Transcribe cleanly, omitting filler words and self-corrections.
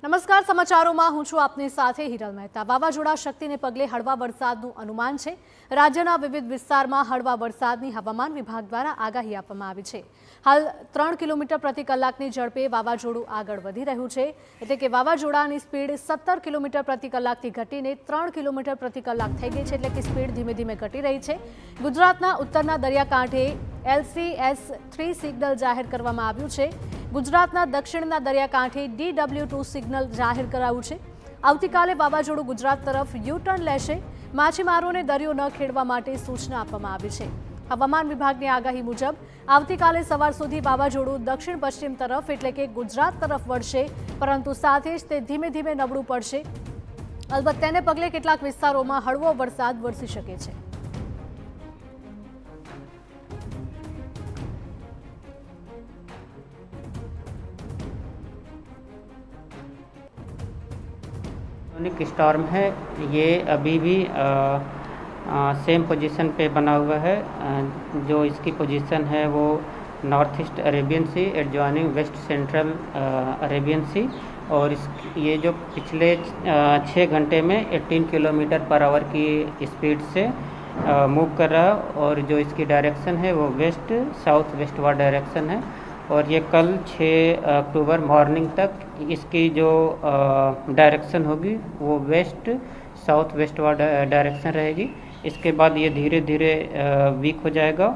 નમસ્કાર, સમાચારોમાં હું છું આપની સાથે હિરલ મહેતા। વાવાઝોડા શક્તિને પગલે હળવા વરસાદનું અનુમાન છે। રાજ્યના વિવિધ વિસ્તારમાં હળવા વરસાદની હવામાન વિભાગ દ્વારા આગાહી આપવામાં આવી છે। હાલ 3 કિલોમીટર પ્રતિ કલાકની ઝડપે વાવાઝોડું આગળ વધી રહ્યું છે, એટલે કે વાવાઝોડાની સ્પીડ 17 કિલોમીટર પ્રતિ કલાકથી ઘટીને 3 કિલોમીટર પ્રતિ કલાક થઈ ગઈ છે, એટલે કે સ્પીડ ધીમે ધીમે ઘટી રહી છે। ગુજરાતના ઉત્તરના દરિયાકાંઠે LCS 3 સિગ્નલ જાહેર કરવામાં આવ્યું છે। ગુજરાતના દક્ષિણના દરિયાકાંઠે DW2 સિગ્નલ જાહેર કરાયું છે। આવતીકાલે વાવાઝોડું ગુજરાત તરફ યુ-ટર્ન લેશે। માછીમારોને દરિયો ન ખેડવા માટે સૂચના આપવામાં આવી છે। હવામાન વિભાગની આગાહી મુજબ આવતીકાલે સવાર સુધી વાવાઝોડું દક્ષિણ પશ્ચિમ તરફ એટલે કે ગુજરાત તરફ વળશે, પરંતુ સાથે જ તે ધીમે ધીમે નબળું પડશે। અલબત્ત તેને પગલે કેટલાક વિસ્તારોમાં હળવો વરસાદ વરસી શકે છે। स्टॉर्म है ये अभी भी सेम पोजीशन पे बना हुआ है। जो इसकी पोजीशन है वो नॉर्थ ईस्ट अरेबियन सी एडजॉइनिंग वेस्ट सेंट्रल अरेबियन सी, और ये जो पिछले 6 घंटे में 18 किलोमीटर पर आवर की स्पीड से मूव कर रहा है, और जो इसकी डायरेक्शन है वो वेस्ट साउथ वेस्टवर्ड डायरेक्शन है। और ये कल 6 अक्टूबर मॉर्निंग तक इसकी जो डायरेक्शन होगी वो वेस्ट साउथ वेस्टवर्ड डायरेक्शन रहेगी। इसके बाद ये धीरे धीरे वीक हो जाएगा।